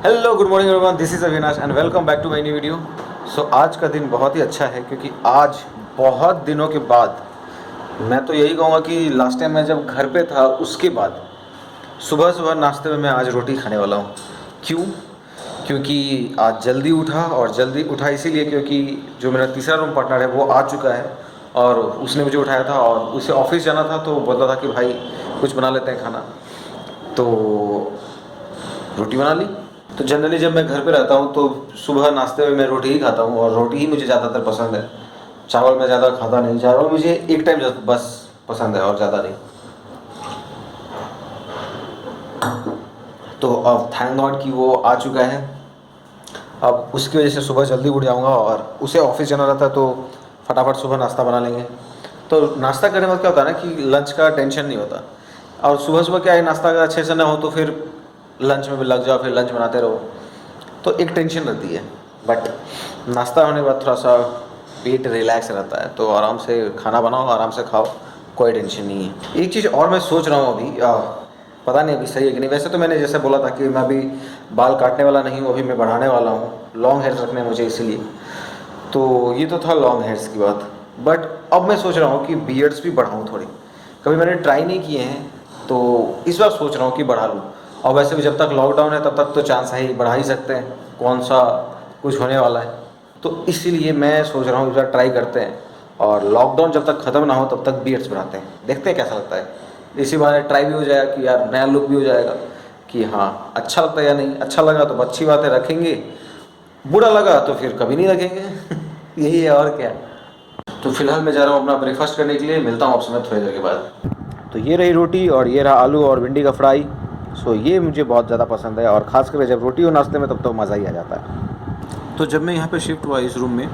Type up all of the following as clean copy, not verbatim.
Hello good morning everyone, this is Avinash and welcome back to my new video. So आज का दिन बहुत ही अच्छा है क्योंकि आज बहुत दिनों के बाद, मैं तो यही कहूँगा कि लास्ट टाइम मैं जब घर पे था उसके बाद सुबह सुबह नाश्ते में मैं आज रोटी खाने वाला हूँ। क्यों? क्योंकि आज जल्दी उठा, और जल्दी उठा इसीलिए क्योंकि जो मेरा तीसरा रूम पार्टनर है वो आ चुका है और उसने मुझे उठाया था और उसे ऑफिस जाना था, तो बोला था कि भाई कुछ बना लेते हैं खाना। तो रोटी बना ली। तो जनरली जब मैं घर पे रहता हूँ तो सुबह नाश्ते में मैं रोटी ही खाता हूँ और रोटी ही मुझे ज़्यादातर पसंद है। चावल मैं ज़्यादा खाता नहीं, चावल मुझे एक टाइम बस पसंद है और ज़्यादा नहीं। तो अब थैंक गॉड कि वो आ चुका है। अब उसकी वजह से सुबह जल्दी उठ जाऊँगा और उसे ऑफिस जाना रहता है, तो फटाफट सुबह नाश्ता बना लेंगे। तो नाश्ता करने के बाद क्या होता है ना कि लंच का टेंशन नहीं होता। और सुबह सुबह क्या है, नाश्ता अगर अच्छे से ना हो तो फिर लंच में भी लग जाओ, फिर लंच बनाते रहो, तो एक टेंशन रहती है। बट नाश्ता होने के बाद थोड़ा सा पेट रिलैक्स रहता है, तो आराम से खाना बनाओ, आराम से खाओ, कोई टेंशन नहीं है। एक चीज़ और मैं सोच रहा हूँ अभी, पता नहीं अभी सही है कि नहीं। वैसे तो मैंने जैसे बोला था कि मैं अभी बाल काटने वाला नहीं हूँ, अभी मैं बढ़ाने वाला हूँ। लॉन्ग हेयर्स रखने हैं मुझे, इसीलिए। तो ये तो था लॉन्ग हेयर्स की बात। बट अब मैं सोच रहा हूँ कि बियर्ड्स भी बढ़ाऊँ थोड़ी। कभी मैंने ट्राई नहीं किए हैं, तो इस बार सोच रहा हूँ कि बढ़ा लूँ। और वैसे भी जब तक लॉकडाउन है तब तक तो चांस है ही, बढ़ा ही सकते हैं, कौन सा कुछ होने वाला है। तो इसीलिए मैं सोच रहा हूँ इस बार ट्राई करते हैं, और लॉकडाउन जब तक ख़त्म ना हो तब तक बियर्ड्स बढ़ाते हैं, देखते हैं कैसा लगता है। इसी बहाने ट्राई भी हो जाएगा कि यार नया लुक भी हो जाएगा कि हाँ अच्छा लगता है या नहीं। अच्छा लगा तो अच्छी बात है, रखेंगे। बुरा लगा तो फिर कभी नहीं रखेंगे। यही है और क्या। तो फिलहाल मैं जा रहा हूँ अपना ब्रेकफास्ट करने के लिए, मिलता हूँ आपसे मैं थोड़ी देर के बाद। तो ये रही रोटी और ये रहा आलू और भिंडी का फ्राई। सो ये मुझे बहुत ज़्यादा पसंद है, और ख़ास करके जब रोटी हो नाश्ते में तब तो मज़ा ही आ जाता है। तो जब मैं यहाँ पे शिफ्ट हुआ इस रूम में,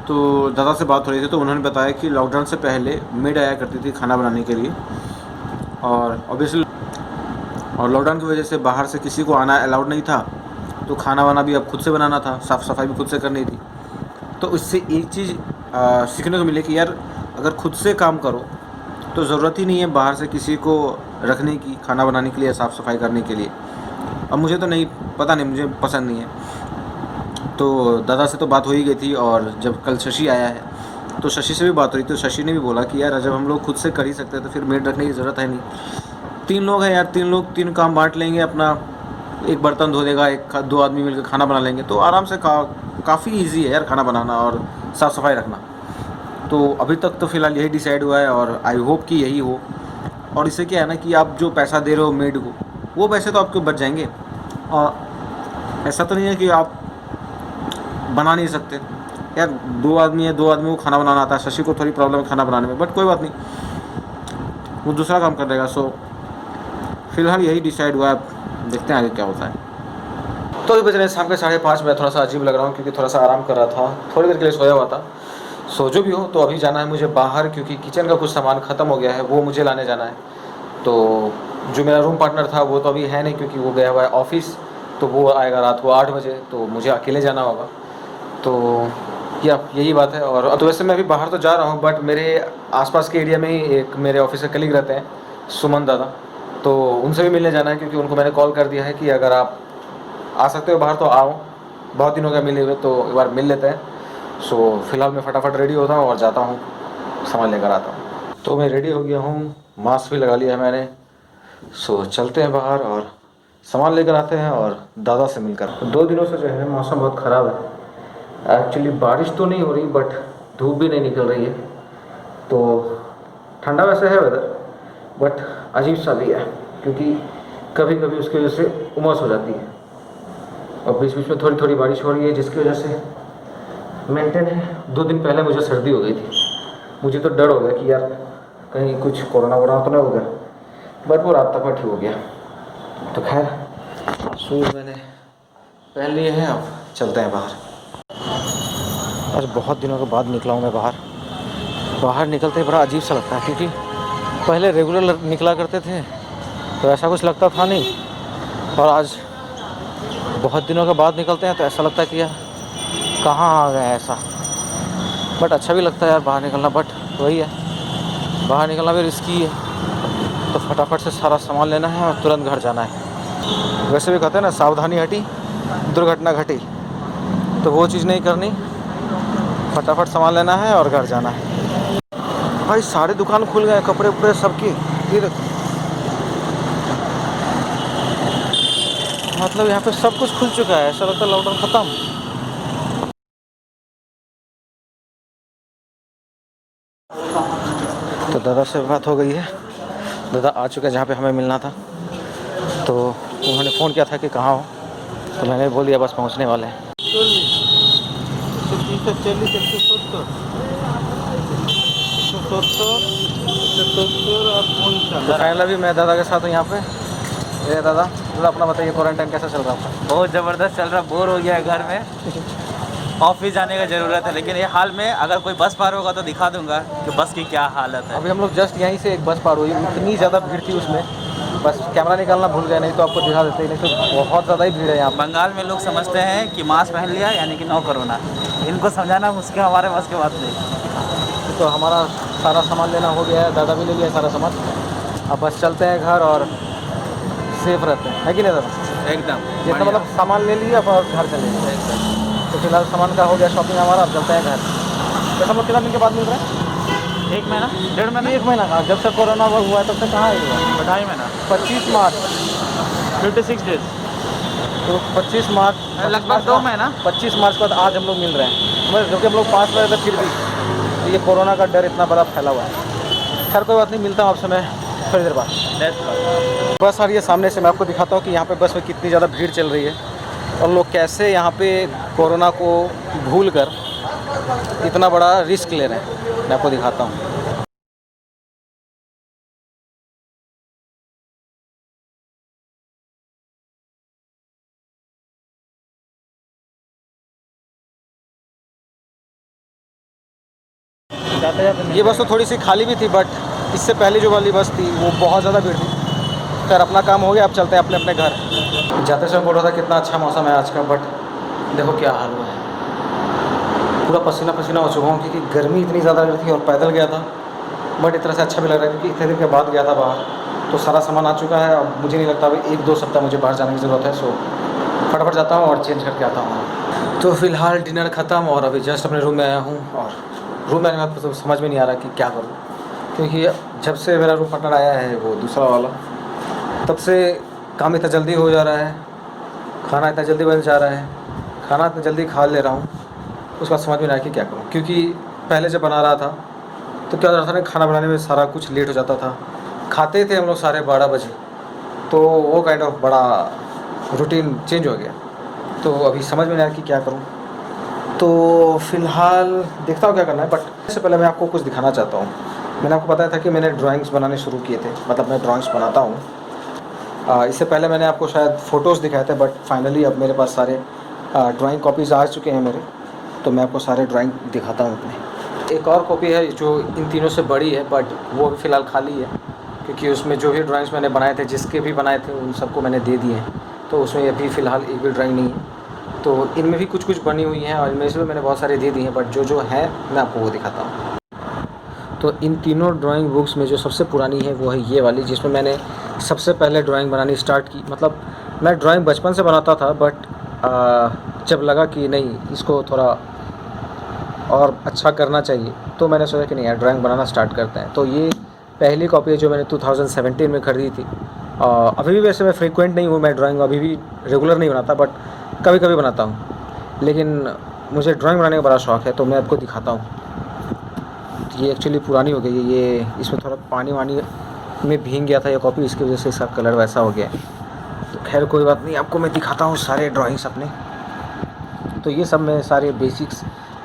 तो दादा से बात हो रही थी, तो उन्होंने बताया कि लॉकडाउन से पहले मेड आया करती थी खाना बनाने के लिए, और ऑब्वियसली और लॉकडाउन की वजह से बाहर से किसी को आना अलाउड नहीं था, तो खाना वाना भी अब खुद से बनाना था, साफ़ सफाई भी खुद से करनी थी। तो इससे एक चीज़ सीखने को मिले कि यार अगर खुद से काम करो तो ज़रूरत ही नहीं है बाहर से किसी को रखने की, खाना बनाने के लिए या साफ़ सफाई करने के लिए। अब मुझे तो नहीं पता, नहीं मुझे पसंद नहीं है। तो दादा से तो बात हो ही गई थी, और जब कल शशि आया है तो शशि से भी बात हुई, तो शशि ने भी बोला कि यार जब हम लोग खुद से कर ही सकते हैं तो फिर मेड रखने की ज़रूरत है नहीं। 3 लोग हैं यार, 3 लोग 3 काम बांट लेंगे अपना। एक बर्तन धो देगा, एक 2 आदमी मिलकर खाना बना लेंगे, तो आराम से काफ़ी ईजी है यार खाना बनाना और साफ़ सफाई रखना। तो अभी तक तो फ़िलहाल यही डिसाइड हुआ है, और आई होप कि यही हो। और इससे क्या है ना कि आप जो पैसा दे रहे हो मेड को, वो पैसे तो आपके बच जाएंगे। और ऐसा तो नहीं है कि आप बना नहीं सकते यार। 2 आदमी है, 2 आदमी को खाना बनाना आता है। शशि को थोड़ी प्रॉब्लम है खाना बनाने में, बट कोई बात नहीं, वो दूसरा काम कर देगा। सो फिलहाल यही डिसाइड हुआ है, देखते हैं आगे क्या होता है। तो अभी बज रहे हैं शाम के 5:30। मैं थोड़ा सा अजीब लग रहा हूँ क्योंकि थोड़ा सा आराम कर रहा था, थोड़ी देर के लिए सोया हुआ था। सो जो भी हो, तो अभी जाना है मुझे बाहर, क्योंकि किचन का कुछ सामान ख़त्म हो गया है, वो मुझे लाने जाना है। तो जो मेरा रूम पार्टनर था वो तो अभी है नहीं, क्योंकि वो गया हुआ है ऑफिस। तो वो आएगा रात को 8 बजे, तो मुझे अकेले जाना होगा। तो या यही बात है। और तो वैसे मैं अभी बाहर तो जा रहा हूँ, बट मेरे आसपास के एरिया में ही एक मेरे ऑफिस के कलीग रहते हैं, सुमन दादा। तो उनसे भी मिलने जाना है, क्योंकि उनको मैंने कॉल कर दिया है कि अगर आप आ सकते हो बाहर तो आओ, बहुत दिन हो गया मिले हुए, तो एक बार मिल लेते हैं। सो फिलहाल मैं फटाफट रेडी होता हूँ और जाता हूँ, सामान लेकर आता हूँ। तो मैं रेडी हो गया हूँ, मास्क भी लगा लिया है मैंने। सो चलते हैं बाहर और सामान लेकर आते हैं, और दादा से मिलकर। 2 दिनों से जो है मौसम बहुत ख़राब है। एक्चुअली बारिश तो नहीं हो रही, बट धूप भी नहीं निकल रही है। तो ठंडा वैसे है वेदर, बट अजीब सा भी है, क्योंकि कभी कभी उसकी वजह से उमस हो जाती है, और बीच बीच में थोड़ी थोड़ी बारिश हो रही है, जिसकी वजह से मेंटेन है। 2 दिन पहले मुझे सर्दी हो गई थी। मुझे तो डर हो गया कि यार कहीं कुछ कोरोना वोरोना तो नहीं हो गया, बट वो रात तक में ठीक हो गया। तो खैर शूज़ मैंने पहन लिए हैं, अब चलते हैं बाहर। आज बहुत दिनों के बाद निकला हूँ मैं बाहर। बाहर निकलते ही बड़ा अजीब सा लगता है, क्योंकि पहले रेगुलर निकला करते थे तो ऐसा कुछ लगता था नहीं, और आज बहुत दिनों के बाद निकलते हैं तो ऐसा लगता है कि यार कहाँ आ गए ऐसा। बट अच्छा भी लगता है यार बाहर निकलना, बट वही है, बाहर निकलना भी रिस्की है। तो फटाफट से सारा सामान लेना है और तुरंत घर जाना है। वैसे भी कहते हैं ना, सावधानी हटी दुर्घटना घटी, तो वो चीज़ नहीं करनी, फटाफट सामान लेना है और घर जाना है। भाई सारे दुकान खुल गए, कपड़े उपड़े सबकी। ये देखो, मतलब यहाँ पे सब कुछ खुल चुका है, ऐसा लगता है लॉकडाउन ख़त्म। तो दादा से बात हो गई है, दादा आ चुके हैं जहाँ पे हमें मिलना था। तो उन्होंने फ़ोन किया था कि कहाँ हो, तो मैंने बोल दिया बस पहुँचने वाले हैं। तो फाइनल अभी मैं दादा के साथ हूँ यहाँ पे। ये दादा अपना बताइए, क्वारंटाइन कैसा चल रहा है? बहुत ज़बरदस्त चल रहा, बोर हो गया है घर में। ऑफिस जाने का ज़रूरत है, लेकिन ये हाल में अगर कोई बस पार होगा तो दिखा दूंगा कि बस की क्या हालत है। अभी हम लोग जस्ट यहीं से एक बस पार हुई, इतनी ज़्यादा भीड़ थी उसमें, बस कैमरा निकालना भूल गए, नहीं तो आपको दिखा देते, नहीं तो बहुत ज़्यादा ही भीड़ है यहाँ। बंगाल में लोग समझते हैं कि मास्क पहन लिया यानी कि नो कोरोना, इनको समझाना मुश्किल, हमारे बस की बात नहीं। तो हमारा सारा सामान लेना हो गया है, दादा भी ले लिया सारा सामान। अब बस चलते हैं घर और सेफ रहते हैं, है कि नहीं दादा? एकदम जितना मतलब सामान ले लिए, अब घर चलेंगे। तो फिलहाल सामान का हो गया शॉपिंग हमारा, अब चलते हैं घर। तो हम लोग कितना दिन के बाद मिल रहे हैं? 1 महीना, 1.5 महीना, 1 महीना का। जब से कोरोना हुआ है तब से कहाँ हुआ? 2.5 महीना, 25 मार्च, 56 डेज, तो 25 मार्च, लगभग 2 महीना। 25 मार्च के बाद आज हम लोग मिल रहे हैं, मतलब जबकि हम लोग पास रहे थे, फिर भी ये कोरोना का डर इतना बड़ा फैला हुआ है। खैर कोई बात नहीं, मिलता हूँ आपसे मैं थोड़ी देर बाद। बस आ रही है सामने से, मैं आपको दिखाता हूँ कि यहाँ पे बस में कितनी ज़्यादा भीड़ चल रही है और लोग कैसे यहाँ पे कोरोना को भूल कर इतना बड़ा रिस्क ले रहे हैं। मैं आपको दिखाता हूँ। ये बस तो थोड़ी सी खाली भी थी, बट इससे पहले जो वाली बस थी वो बहुत ज़्यादा भीड़ थी। खैर अपना काम हो गया, अब चलते हैं अपने अपने घर। जाते समय बोल रहा था कितना अच्छा मौसम है आज का, बट देखो क्या हाल हुआ है, पूरा पसीना पसीना हो चुका हूँ, क्योंकि गर्मी इतनी ज़्यादा थी और पैदल गया था। बट इस तरह से अच्छा भी लग रहा है, क्योंकि इतने दिन के बाद गया था बाहर, तो सारा सामान आ चुका है। अब मुझे नहीं लगता अभी 1-2 सप्ताह मुझे बाहर जाने की ज़रूरत है, सो फटाफट जाता हूँ और चेंज करके आता हूँ। तो फ़िलहाल डिनर ख़त्म और अभी जस्ट अपने रूम में आया हूँ, और रूम में आने के बाद तो समझ में नहीं आ रहा कि क्या करूँ, क्योंकि जब से मेरा रूम पार्टनर आया है वो दूसरा वाला, तब से काम इतना जल्दी हो जा रहा है, खाना इतना जल्दी बन जा रहा है, खाना इतना जल्दी खा ले रहा हूँ, उसका समझ में नहीं आया कि क्या करूँ। क्योंकि पहले जब बना रहा था तो क्या हो रहा था ना, खाना बनाने में सारा कुछ लेट हो जाता था, खाते थे हम लोग 12:30 बजे, तो वो काइंड ऑफ बड़ा रूटीन चेंज हो गया। तो अभी समझ में नहीं आया कि क्या करूँ, तो फ़िलहाल देखता हूँ क्या करना है। बट इससे पहले मैं आपको कुछ दिखाना चाहता हूँ। मैंने आपको बताया था कि मैंने ड्राइंग्स बनाने शुरू किए थे, मतलब मैं ड्राइंग्स बनाता हूँ। इससे पहले मैंने आपको शायद फ़ोटोज़ दिखाए थे, बट फाइनली अब मेरे पास सारे ड्राइंग कॉपीज़ आ चुके हैं मेरे, तो मैं आपको सारे ड्राइंग दिखाता हूँ अपने। एक और कॉपी है जो इन तीनों से बड़ी है, बट वो भी फ़िलहाल खाली है, क्योंकि उसमें जो भी ड्राइंग्स मैंने बनाए थे, जिसके भी बनाए थे उन सबको मैंने दे दिए हैं, तो उसमें अभी फ़िलहाल एक भी ड्राइंग नहीं है। तो इनमें भी कुछ कुछ बनी हुई हैं और इनमें से भी मैंने बहुत सारे दे दिए हैं, बट जो जो है मैं आपको वो दिखाता हूँ। तो इन तीनों ड्राइंग बुक्स में जो सबसे पुरानी है वो है ये वाली, जिसमें मैंने सबसे पहले ड्राइंग बनानी स्टार्ट की। मतलब मैं ड्राइंग बचपन से बनाता था, बट जब लगा कि नहीं, इसको थोड़ा और अच्छा करना चाहिए, तो मैंने सोचा कि नहीं यार, ड्राइंग बनाना स्टार्ट करते हैं। तो ये पहली कॉपी है जो मैंने 2017 में ख़रीदी थी। अभी भी वैसे मैं फ्रीक्वेंट नहीं हूँ, मैं ड्राइंग अभी भी रेगुलर नहीं बनाता, बट कभी कभी बनाता हूँ। लेकिन मुझे ड्राइंग बनाने का बड़ा शौक़ है, तो मैं आपको दिखाता हूँ। ये एक्चुअली पुरानी हो गई है, ये इसमें थोड़ा पानी वानी में भीग गया था ये कॉपी, इसकी वजह से इसका कलर वैसा हो गया है। तो खैर कोई बात नहीं, आपको मैं दिखाता हूँ सारे ड्राइंग्स अपने। तो ये सब मैं सारे बेसिक्स,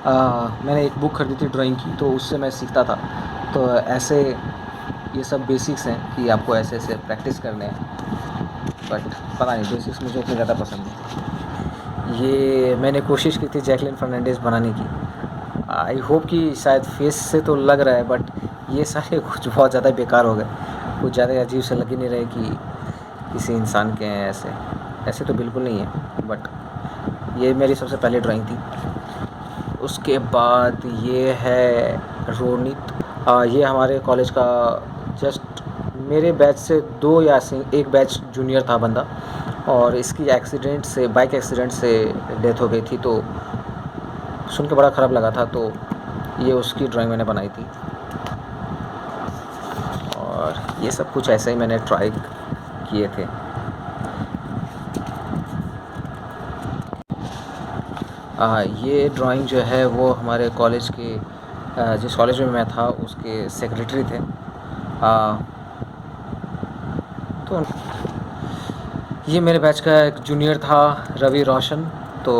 मैंने एक बुक खरीदी थी ड्राइंग की, तो उससे मैं सीखता था। तो ऐसे ये सब बेसिक्स हैं कि आपको ऐसे ऐसे प्रैक्टिस करने हैं, बट पता नहीं बेसिक्स मुझे इतने ज़्यादा पसंद है। ये मैंने कोशिश की थी जैकलिन फर्नांडिस बनाने की। आई होप कि शायद फेस से तो लग रहा है, बट ये सारे कुछ बहुत ज़्यादा बेकार हो गए, कुछ ज़्यादा अजीब से लग ही नहीं रहे कि किसी इंसान के हैं। ऐसे तो बिल्कुल नहीं है, बट ये मेरी सबसे पहली ड्राइंग थी। उसके बाद ये है रोनित, ये हमारे कॉलेज का जस्ट मेरे बैच से 2 या 1 बैच जूनियर था बंदा, और इसकी एक्सीडेंट से, बाइक एक्सीडेंट से डेथ हो गई थी, तो सुन के बड़ा ख़राब लगा था। तो ये उसकी ड्राइंग मैंने बनाई थी। और ये सब कुछ ऐसे ही मैंने ट्राई किए थे। ये ड्राइंग जो है वो हमारे कॉलेज के, जिस कॉलेज में मैं था उसके सेक्रेटरी थे। तो ये मेरे बैच का एक जूनियर था, रवि रोशन। तो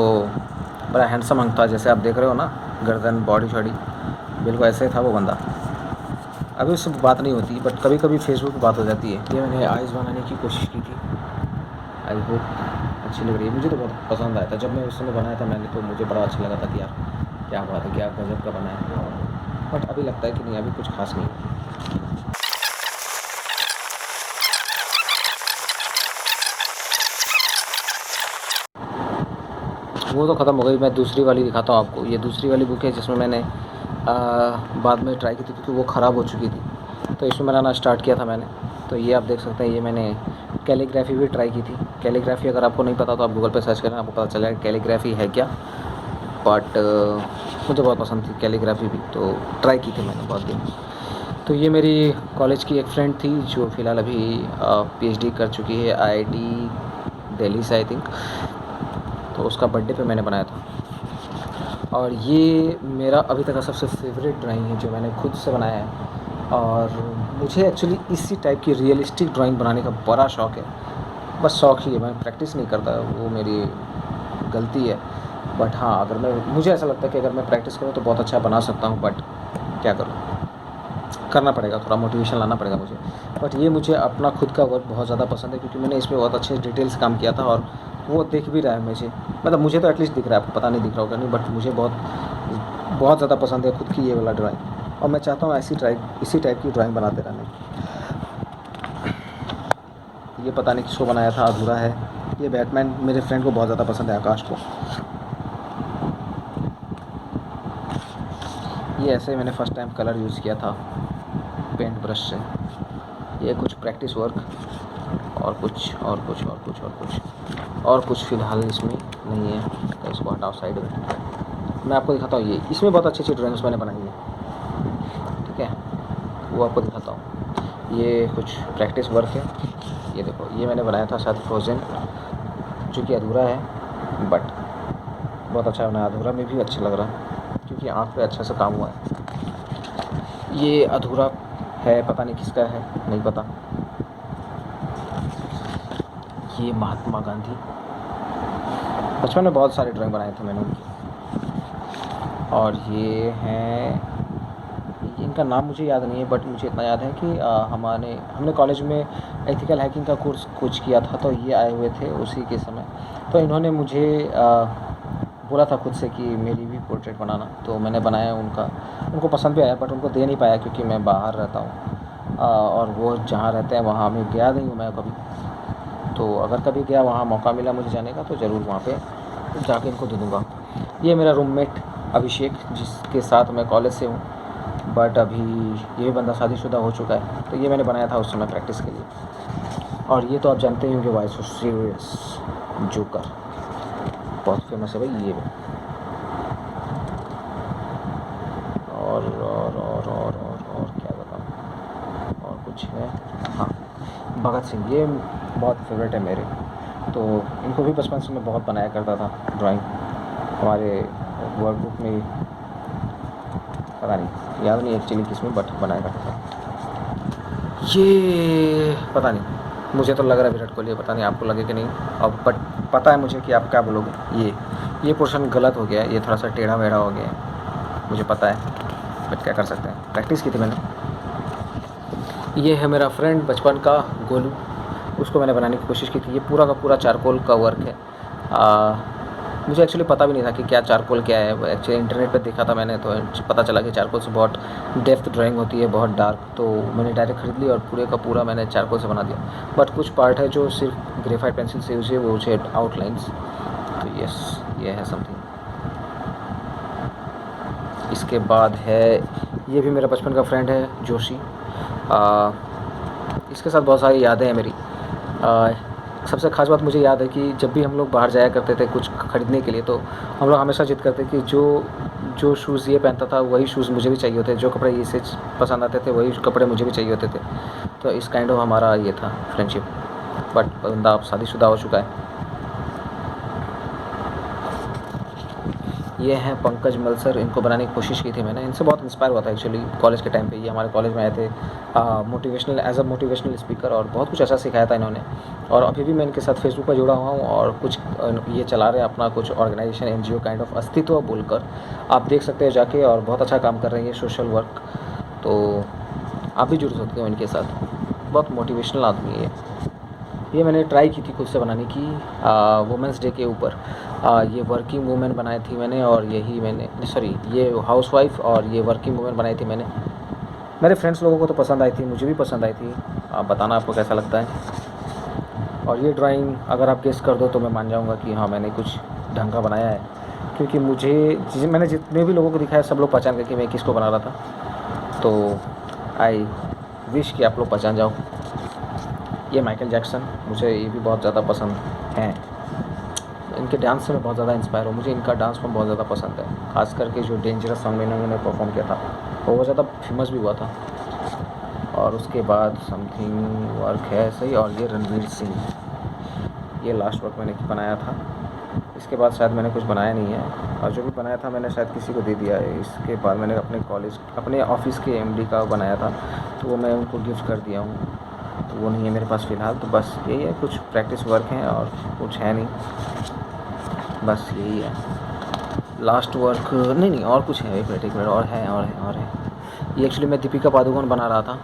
बड़ा हैंडसम हंग था, जैसे आप देख रहे हो ना, गर्दन, बॉडी शॉडी, बिल्कुल ऐसे था वो बंदा। अभी उससे बात नहीं होती, बट कभी कभी फेसबुक पे बात हो जाती है। ये मैंने आइज़ बनाने की कोशिश की थी। आई होप अच्छी लग रही है। मुझे तो बहुत पसंद आया था जब मैं उस समय बनाया था मैंने, तो मुझे बड़ा अच्छा लगा था कि यार क्या बात है, क्या गज़ब का बनाया। बट अभी लगता है कि नहीं, अभी कुछ खास नहीं है। वो तो ख़त्म हो गई। मैं दूसरी वाली दिखाता हूँ आपको। ये दूसरी वाली बुक है जिसमें मैंने बाद में ट्राई की थी क्योंकि वो ख़राब हो चुकी थी, तो इसमें बनाना स्टार्ट किया था मैंने। तो ये आप देख सकते हैं, ये मैंने कैलीग्राफी भी ट्राई की थी। कैलीग्राफी अगर आपको नहीं पता तो आप गूगल पे सर्च करें, आपको पता चलेगा कैलीग्राफी है क्या। बट मुझे बहुत पसंद थी कैलीग्राफी भी, तो ट्राई की थी मैंने बहुत दिन। तो ये मेरी कॉलेज की एक फ्रेंड थी जो फ़िलहाल अभी पीएचडी कर चुकी है आईआईटी दिल्ली से, आई थिंक। तो उसका बर्थडे पे मैंने बनाया था। और ये मेरा अभी तक का सबसे फेवरेट ड्राइंग है जो मैंने खुद से बनाया है। और मुझे एक्चुअली इसी टाइप की रियलिस्टिक ड्राइंग बनाने का बड़ा शौक़ है। बस शौक़ ही है, मैं प्रैक्टिस नहीं करता, वो मेरी गलती है। बट हाँ, अगर मुझे ऐसा लगता है कि अगर मैं प्रैक्टिस करूँ तो बहुत अच्छा बना सकता हूँ। बट क्या करूँ, करना पड़ेगा, थोड़ा मोटिवेशन लाना पड़ेगा मुझे। बट ये मुझे अपना खुद का वर्क बहुत ज़्यादा पसंद है क्योंकि मैंने इसमें बहुत अच्छे डिटेल से काम किया था। और वो दिख भी रहा है मुझे, मतलब मुझे तो एटलीस्ट दिख रहा है, आपको पता नहीं दिख रहा होगा नहीं, बट मुझे बहुत बहुत ज़्यादा पसंद है खुद की ये वाला ड्राइंग। और मैं चाहता हूँ इसी टाइप की ड्राइंग बनाते रहने। ये पता नहीं किसको बनाया था, अधूरा है। ये बैटमैन मेरे फ्रेंड को बहुत ज़्यादा पसंद है, आकाश को। ये ऐसे मैंने फ़र्स्ट टाइम कलर यूज़ किया था पेंट ब्रश से। ये कुछ प्रैक्टिस वर्क और कुछ फ़िलहाल इसमें नहीं है, तो इसको हटाओ साइड में। मैं आपको दिखाता हूँ, ये इसमें बहुत अच्छी ड्राइंग्स मैंने बनाई है, ठीक है, वो आपको दिखाता हूँ। ये कुछ प्रैक्टिस वर्क है। ये देखो, ये मैंने बनाया था शायद फ्रोज़न, जो कि अधूरा है, बट बहुत अच्छा बनाया। अधूरा में भी अच्छा लग रहा है क्योंकि आँख पे अच्छा से काम हुआ है। ये अधूरा है, पता नहीं किसका है, नहीं पता। ये महात्मा गांधी, बचपन में बहुत सारे ड्राइंग बनाए थे मैंने उनकी। और ये हैं, इनका नाम मुझे याद नहीं है, बट मुझे इतना याद है कि हमने कॉलेज में एथिकल हैकिंग का कोर्स कुछ किया था, तो ये आए हुए थे उसी के समय। तो इन्होंने मुझे बोला था खुद से कि मेरी भी पोर्ट्रेट बनाना, तो मैंने बनाया उनका। उनको पसंद भी आया, बट उनको दे नहीं पाया क्योंकि मैं बाहर रहता हूँ और वो जहाँ रहते हैं वहाँ मैं गया नहीं हूँ मैं कभी। तो अगर कभी गया, वहाँ मौका मिला मुझे जाने का, तो ज़रूर वहाँ पे जाके इनको दे दूँगा। ये मेरा रूममेट अभिषेक, जिसके साथ मैं कॉलेज से हूँ, बट अभी ये भी बंदा शादीशुदा हो चुका है। तो ये मैंने बनाया था उस समय प्रैक्टिस के लिए। और ये तो आप जानते ही होंगे, वाई सो सीरियस जोकर, बहुत फेमस है भाई ये भी। और क्या बताऊँ, और कुछ है, हाँ, भगत सिंह, ये बहुत फेवरेट है मेरे। तो इनको भी बचपन से मैं बहुत बनाया करता था ड्राइंग। हमारे वर्कबुक में, पता नहीं, याद नहीं एक्चुअली किसमें, बट बनाया करता था। ये पता नहीं, मुझे तो लग रहा है विराट कोहली है, पता नहीं आपको लगे कि नहीं। अब बट पता है मुझे कि आप क्या बोलोगे। ये पोर्शन गलत हो गया है, ये थोड़ा सा टेढ़ा मेढ़ा हो गया है, मुझे पता है, बट क्या कर सकते हैं, प्रैक्टिस की थी मैंने। ये है मेरा फ्रेंड बचपन का गोलू, उसको मैंने बनाने की कोशिश की थी। ये पूरा का पूरा चारकोल का वर्क है। मुझे एक्चुअली पता भी नहीं था कि क्या चारकोल क्या है। एक्चुअली इंटरनेट पे देखा था मैंने, तो पता चला कि चारकोल से बहुत डेप्थ ड्राइंग होती है, बहुत डार्क। तो मैंने डायरेक्ट ख़रीद ली और पूरे का पूरा मैंने चारकोल से बना दिया। बट कुछ पार्ट है जो सिर्फ ग्रेफाइट पेंसिल से यूज़ है, वो है आउटलाइंस। तो यस, ये है समथिंग। इसके बाद है, ये भी मेरा बचपन का फ्रेंड है जोशी। इसके साथ बहुत सारी यादें हैं मेरी। सबसे ख़ास बात मुझे याद है कि जब भी हम लोग बाहर जाया करते थे कुछ ख़रीदने के लिए, तो हम लोग हमेशा ज़िद करते कि जो जो शूज़ ये पहनता था वही शूज़ मुझे भी चाहिए होते, जो कपड़े इसे पसंद आते थे वही कपड़े मुझे भी चाहिए होते थे। तो इस काइंड ऑफ हमारा ये था फ्रेंडशिप। बट बंदा अब शादीशुदा हो चुका है। ये हैं पंकज मल्सर, इनको बनाने की कोशिश की थी मैंने। इनसे बहुत इंस्पायर हुआ था एक्चुअली कॉलेज के टाइम पे। ये हमारे कॉलेज में आए थे motivational as a motivational speaker, और बहुत कुछ अच्छा सिखाया था इन्होंने। और अभी भी मैं इनके साथ फेसबुक पर जुड़ा हुआ हूँ, और कुछ ये चला रहे हैं अपना कुछ ऑर्गेनाइजेशन एनजीओ काइंड ऑफ अस्तित्व बोलकर, आप देख सकते हैं जाके, और बहुत अच्छा काम कर रहे हैं ये सोशल वर्क। तो आप भी जुड़ सकते हो इनके साथ, बहुत मोटिवेशनल आदमी है ये। मैंने ट्राई की थी खुद से बनाने की वुमेंस डे के ऊपर। ये वर्किंग वूमेन बनाई थी मैंने, और यही मैंने सॉरी ये हाउसवाइफ और ये वर्किंग वूमेन बनाई थी मैंने। मेरे फ्रेंड्स लोगों को तो पसंद आई थी, मुझे भी पसंद आई थी। आप बताना आपको कैसा लगता है। और ये ड्राइंग अगर आप गेस कर दो तो मैं मान जाऊँगा कि हाँ मैंने कुछ ढंग का बनाया है, क्योंकि मैंने जितने भी लोगों को दिखाया सब लोग पहचान गए कि मैं किसको बना रहा था। तो आई विश कि आप लोग पहचान जाओ। ये माइकल जैक्सन, मुझे ये भी बहुत ज़्यादा पसंद हैं। इनके डांस से मैं बहुत ज़्यादा इंस्पायर हूँ, मुझे इनका डांस फॉर्म बहुत ज़्यादा पसंद है। ख़ास करके जो डेंजरस सॉन्ग इन्होंने परफॉर्म किया था वो बहुत ज़्यादा फेमस भी हुआ था। और उसके बाद समथिंग वर्क है सही, और ये रणवीर सिंह, ये लास्ट वर्क मैंने बनाया था। इसके बाद शायद मैंने कुछ बनाया नहीं है, और जो भी बनाया था मैंने शायद किसी को दे दिया है। इसके बाद मैंने अपने ऑफिस के एमडी का बनाया था, तो वो मैं उनको गिफ्ट कर दिया हूँ, तो वो नहीं है मेरे पास फ़िलहाल। तो बस यही है, कुछ प्रैक्टिस वर्क हैं और कुछ है नहीं, बस यही है लास्ट वर्क। नहीं और कुछ है, एक मिनट और है। ये एक्चुअली मैं दीपिका पादुकोण बना रहा था,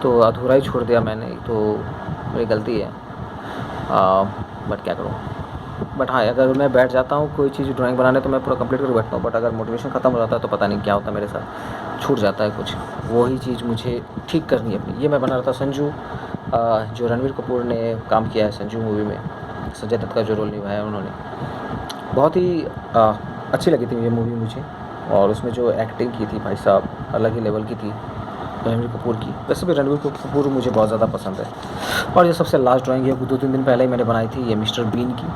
तो अधूरा ही छोड़ दिया मैंने, तो मेरी गलती है। बट क्या करूँ। बट हाँ, अगर मैं बैठ जाता हूँ कोई चीज़ ड्राइंग बनाने तो मैं पूरा कंप्लीट करके बैठता हूँ। बट अगर मोटिवेशन ख़त्म हो जाता है तो पता नहीं क्या होता है मेरे साथ, छूट जाता है कुछ। वही चीज़ मुझे ठीक करनी है अपनी। ये मैं बना रहा था संजू, जो रणवीर कपूर ने काम किया है संजू मूवी में, संजय दत्त का जो रोल निभाया है उन्होंने। बहुत ही अच्छी लगी थी ये मूवी मुझे, और उसमें जो एक्टिंग की थी भाई साहब अलग ही लेवल की थी रणवीर कपूर की। वैसे भी रणवीर कपूर मुझे बहुत ज़्यादा पसंद है। और ये सबसे लास्ट ड्राइंग है, 2-3 दिन पहले ही मैंने बनाई थी, ये मिस्टर बीन की।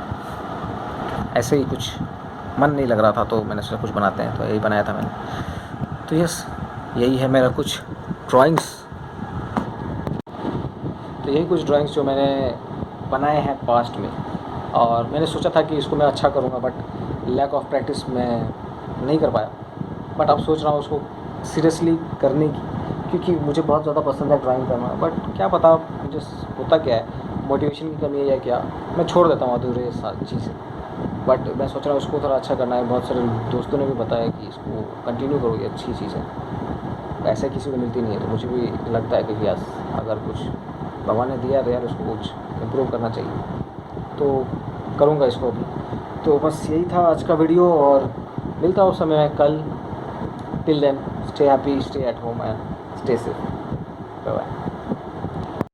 ऐसे ही कुछ मन नहीं लग रहा था तो मैंने सोचा कुछ बनाते हैं, तो यही बनाया था मैंने। तो यस, यही है मेरा कुछ ड्राइंग्स। तो यही कुछ ड्राइंग्स जो मैंने बनाए हैं पास्ट में, और मैंने सोचा था कि इसको मैं अच्छा करूँगा, बट लैक ऑफ प्रैक्टिस मैं नहीं कर पाया। बट अब सोच रहा हूँ उसको सीरियसली करने की, क्योंकि मुझे बहुत ज़्यादा पसंद है ड्राइंग करना। बट क्या पता मुझे होता क्या है, मोटिवेशन की कमी है या क्या, मैं छोड़ देता हूँ अधूरे सारी चीज़ें। बट मैं सोच रहा हूँ उसको थोड़ा अच्छा करना है। बहुत सारे दोस्तों ने भी बताया कि इसको कंटिन्यू करो, ये अच्छी चीज़ है, ऐसे किसी को मिलती नहीं है। तो मुझे भी लगता है कि यस, अगर कुछ भगवान ने दिया तो यार उसको कुछ इम्प्रूव करना चाहिए, तो करूँगा इसको भी। तो बस यही था आज का वीडियो, और मिलता हूँ समय में कल। Till then, stay happy, stay at home and stay safe. Bye bye.